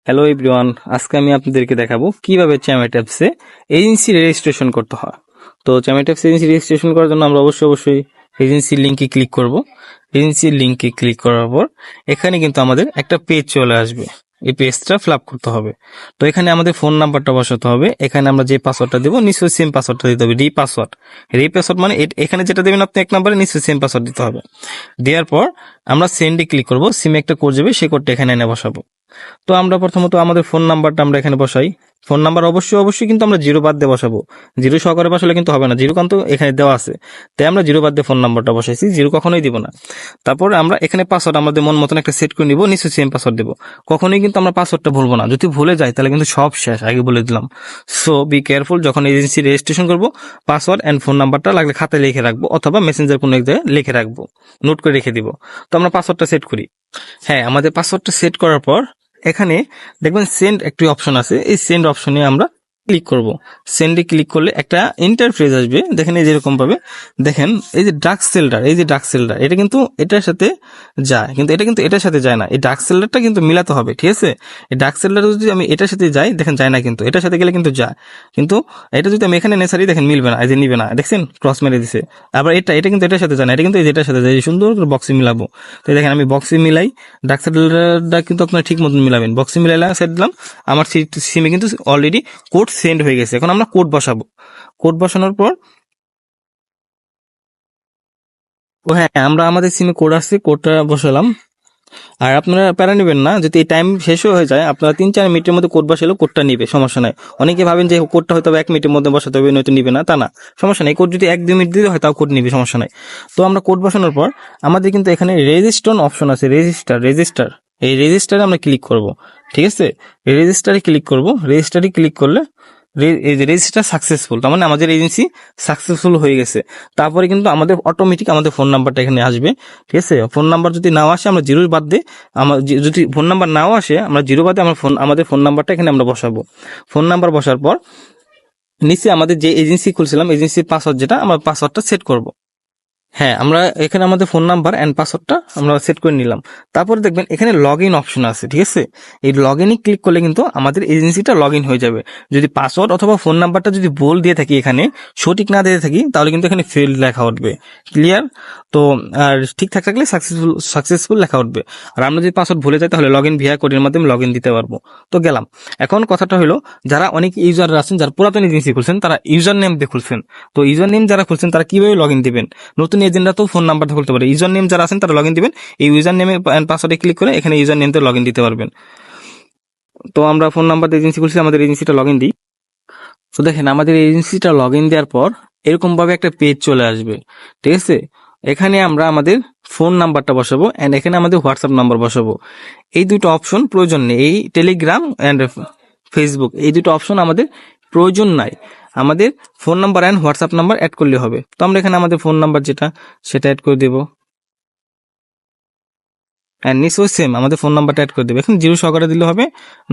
Hello everyone, আজকে আমি আপনাদেরকে দেখাবো কিভাবে চ্যামেট অ্যাপসে এজেন্সি রেজিস্ট্রেশন করতে হয়। তো চ্যামেট অ্যাপসে এজেন্সি রেজিস্ট্রেশন করার জন্য আমরা অবশ্যই এজেন্সির লিঙ্কে ক্লিক করব। এজেন্সির লিঙ্কে ক্লিক করার পর এখানে কিন্তু আমাদের একটা পেজ চলে আসবে। এই পেজটা ফিল আপ করতে হবে। তো এখানে আমাদের ফোন নাম্বারটা বসাতে হবে। এখানে আমরা যে পাসওয়ার্ডটা দেবো নিশ্চয়ই সেম পাসওয়ার্ডটা দিতে হবে, রিপাসওয়ার্ড। রিপাসওয়ার্ড মানে এখানে যেটা দেবেন আপনি এক নম্বরে নিশ্চয়ই সেম পাসওয়ার্ড দিতে হবে। দেওয়ার পর আমরা সেন্ডে ক্লিক করব। সিমে একটা কোড যাবে, সেই কোডটা এখানে এনে বসাবো। তো আমরা প্রথমত আমাদের ফোন নাম্বারটা আমরা এখানে বসাই। ফোন নাম্বার অবশ্যই কিন্তু আমরা জিরো বাদ দিয়ে বসাবো। জিরো সহকারে বসালে কিন্তু হবে না, জিরো কিন্তু এখানে দেওয়া আছে, তাই আমরা জিরো বাদ দিয়ে ফোন নাম্বারটা বসাইছি, জিরো কখনোই দিব না। তারপর আমরা এখানে পাসওয়ার্ড আমাদের মন মতন একটা সেট করে নিব, নিশ্চয়ই সেম পাসওয়ার্ড দেবো। কখনোই কিন্তু আমরা পাসওয়ার্ডটা ভুলবো না, যদি ভুলে যাই তাহলে কিন্তু সব শেষ, আগে বলে দিলাম। সো বি কেয়ারফুল, যখন এজেন্সি রেজিস্ট্রেশন করবো পাসওয়ার্ড অ্যান্ড ফোন নাম্বারটা লাগলে খাতায় লিখে রাখবো অথবা মেসেঞ্জার কোনো এক জায়গায় লিখে রাখবো, নোট করে রেখে দিব। তো আমরা পাসওয়ার্ডটা সেট করি। হ্যাঁ, আমাদের পাসওয়ার্ডটা সেট করার পর এখানে দেখবেন সেন্ড একটি অপশন আছে, এই সেন্ড অপশনে আমরা ক্লিক করব। সেন্ডে ক্লিক করলে একটা ইন্টারফেস আসবে, দেখেন এই যেরকম ভাবে। দেখেন এই যে ডার্ক সেল্ডার, এই যে ডার্ক সেল্ডার, এটা কিন্তু এটার সাথে যায়, কিন্তু এটা কিন্তু এটার সাথে যায় না। এই ডার্ক সেল্ডারটা কিন্তু মিলাতে হবে, ঠিক আছে? এই ডার্ক সেল্ডার যদি আমি এটার সাথে যাই, দেখেন যায় না, কিন্তু এটার সাথে গেলে কিন্তু যায়। কিন্তু এটা যদি আমি এখানে নেসারি, দেখেন মিলবে না, এই যে নিবে না, দেখছেন ক্রস মেরে দিছে। আবার এটা কিন্তু এটার সাথে যায় না, এটা কিন্তু এই যে এটার সাথে যায়। সুন্দর করে বক্সে মিলাবো। তো দেখেন আমি বক্সে মিলাই, ডার্ক সেল্ডারটা কিন্তু আপনারা ঠিক মতন মিলাবেন। বক্সে মিলাইলাম, সেট দিলাম, আমার সিমে কিন্তু অলরেডি কোড সেন্ড হয়ে গেছে। এখন আমরা কোড বসাবো। কোড বসানোর পর হ্যাঁ, আমরা আমাদের সিমে কোড আসছে, কোডটা বসালাম। আর আপনারা প্যারা নেবেন না, যদি এই টাইম শেষ হয়ে যায়, আপনারা 3-4 মিনিটের মধ্যে কোড বসালেও কোডটা নিবে, সমস্যা নাই। অনেকে ভাবেন যে কোডটা হয়তো 1 মিনিটের মধ্যে বসাতে হবে নয়তো নিবে না, তা না, সমস্যা নাই। কোড যদি 1-2 মিনিট দিলে হয় তাও কোড নিবে, সমস্যা নাই। তো আমরা কোড বসানোর পর আমাদের কিন্তু এখানে রেজিস্টার অপশন আছে, রেজিস্টার। এই রেজিস্টারে আমরা ক্লিক করব, ঠিক আছে? রেজিস্টারে ক্লিক করব। রেজিস্টারে ক্লিক করলে এই যে রেজিস্টার সাকসেসফুল, তার মানে আমাদের এজেন্সি সাকসেসফুল হয়ে গেছে। তারপরে কিন্তু আমাদের অটোমেটিক আমাদের ফোন নাম্বারটা এখানে আসবে, ঠিক আছে? ফোন নাম্বার যদি নাও আসে, আমরা জিরো বাদ দিয়ে, যদি ফোন নাম্বার নাও আসে, আমরা জিরো বাদে আমাদের ফোন নাম্বারটা এখানে আমরা বসাবো। ফোন নাম্বার বসার পর নিচে আমাদের যে এজেন্সি খুলছিলাম, এজেন্সির পাসওয়ার্ড যেটা, আমরা পাসওয়ার্ডটা সেট করব। হ্যাঁ, আমরা এখানে আমাদের ফোন নাম্বার অ্যান্ড পাসওয়ার্ডটা আমরা সেট করে নিলাম। তারপরে দেখবেন এখানে লগ ইন অপশন আছে, ঠিক আছে? এই লগ ইনে ক্লিক করলে কিন্তু আমাদের এজেন্সিটা লগ ইন হয়ে যাবে। যদি পাসওয়ার্ড অথবা ফোন নাম্বারটা যদি ভুল দিয়ে থাকি, এখানে সঠিক না দিয়ে থাকি, তাহলে কিন্তু এখানে ফেল লেখা উঠবে। ক্লিয়ার? তো আর ঠিকঠাক থাকলে সাকসেসফুল লেখা উঠবে। আর আমরা যদি পাসওয়ার্ড ভুলে যাই, তাহলে লগ ইন ভিআই কোডের মাধ্যমে লগ ইন দিতে পারবো। তো গেলাম। এখন কথাটা হলো, যারা অনেক ইউজার আছেন, যারা পুরাতন এজেন্সি খুলছেন, তারা ইউজার নেম দিয়ে খুলছেন। তো ইউজার নেম যারা খুলছেন তারা কিভাবে লগ ইন দিবেন? নতুন এজেন্টরা তো ফোন নাম্বারটা খুলতে পারে। ইউজার নেম যারা আছেন তারা লগ ইন দিবেন, এই ইউজার নেমে পাসওয়ার্ডে ক্লিক করে এখানে ইউজার নেমতে লগ ইন দিতে পারবেন। তো আমরা ফোন নাম্বার এজেন্সি খুলছি, আমাদের এজেন্সিটা লগ ইন দিই। তো দেখেন আমাদের এজেন্সিটা লগ ইন দেওয়ার পর এরকম ভাবে একটা পেজ চলে আসবে, ঠিক আছে? এখানে আমরা আমাদের ফোন নাম্বারটা বসাবো এন্ড এখানে আমাদের হোয়াটসঅ্যাপ নাম্বার বসাবো। এই দুটো অপশন প্রয়োজন নেই, এই টেলিগ্রাম এন্ড ফেসবুক, এই দুটো অপশন আমাদের প্রয়োজন নাই। আমাদের phone number and WhatsApp number add করলে হবে। তো আমরা এখানে আমাদের ফোন নাম্বার যেটা, সেটা অ্যাড করে দেবো। অ্যান্ড নিশ্চয়ই সেম আমাদের ফোন নাম্বারটা অ্যাড করে দেবে। এখন জিরো সহকারে দিলে হবে,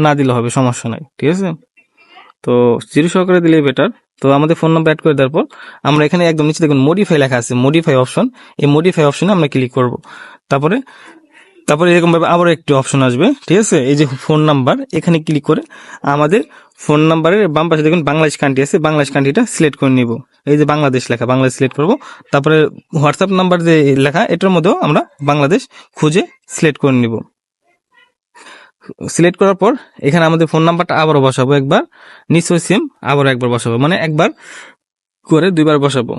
না দিলে হবে, সমস্যা নাই, ঠিক আছে? তো জিরো সহকারে দিলেই বেটার। তো আমাদের ফোন নাম্বার অ্যাড করে দেওয়ার পর আমরা এখানে একদম নিচে দেখুন মডিফাই লেখা আছে, মডিফাই অপশন। এই মডিফাই অপশনে আমরা ক্লিক করব। তারপরে তারপরে এরকম ভাবে আবারও একটি অপশন আসবে, ঠিক আছে? এই যে ফোন নাম্বার, এখানে ক্লিক করে আমাদের ফোন নাম্বারের বাম পাশে দেখুন বাংলাদেশ কান্ট্রি আছে, বাংলাদেশ কান্ট্রিটা সিলেক্ট করে নিব। এই যে বাংলাদেশ লেখা, বাংলাদেশ সিলেক্ট করব। তারপরে হোয়াটসঅ্যাপ নাম্বার যে লেখা, এটার মধ্যেও আমরা বাংলাদেশ খুঁজে সিলেক্ট করে নিব। সিলেক্ট করার পর এখানে আমাদের ফোন নাম্বারটা আবারও বসাবো একবার, নিশ্চয়ই সেম আবারও একবার বসাবো, মানে একবার করে দুইবার বসাবো।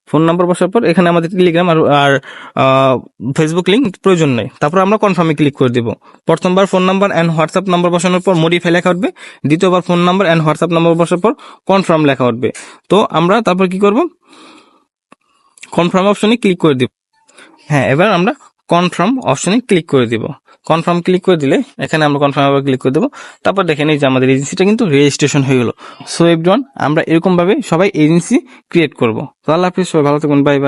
ফোন নাম্বার বসার পর এখানে আমাদের টেলিগ্রাম আর ফেসবুক লিঙ্ক প্রয়োজন নেই। তারপর আমরা কনফার্মে ক্লিক করে দিব। প্রথমবার phone number and WhatsApp number বসানোর পর মডিফাই লেখা উঠবে, দ্বিতীয়বার phone number and WhatsApp number বসার পর কনফার্ম লেখা উঠবে। তো আমরা তারপর কি করব? কনফার্ম অপশনে ক্লিক করে দিব। হ্যাঁ, এবার আমরা কনফার্ম অপশনে ক্লিক করে দিব। কনফার্ম ক্লিক করে দিলে এখানে আমরা কনফার্ম আবার ক্লিক করে দেবো। তারপর দেখেন এই যে আমাদের এজেন্সিটা কিন্তু রেজিস্ট্রেশন হয়ে গেল। সো এভরিওয়ান, আমরা এরকম ভাবে সবাই এজেন্সি ক্রিয়েট করব। তো আল্লাহ হাফিজ, সবাই ভালো থাকুন, বাই বাই।